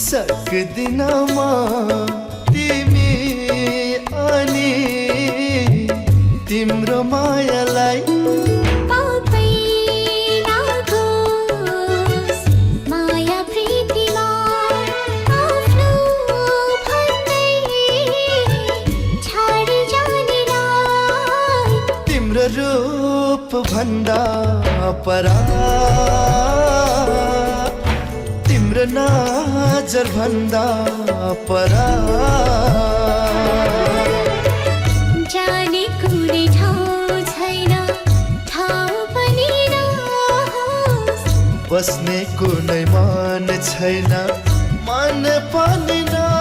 सक्दिन म तिमी अनि तिम्रो मायालाई रूप भन्दा परा तिम्रो नजर भन्दा परा जाने कुनै ठाउँ छैन ठाउँ पनि नहोस् बस्ने कुनै मन छैन मन पनि न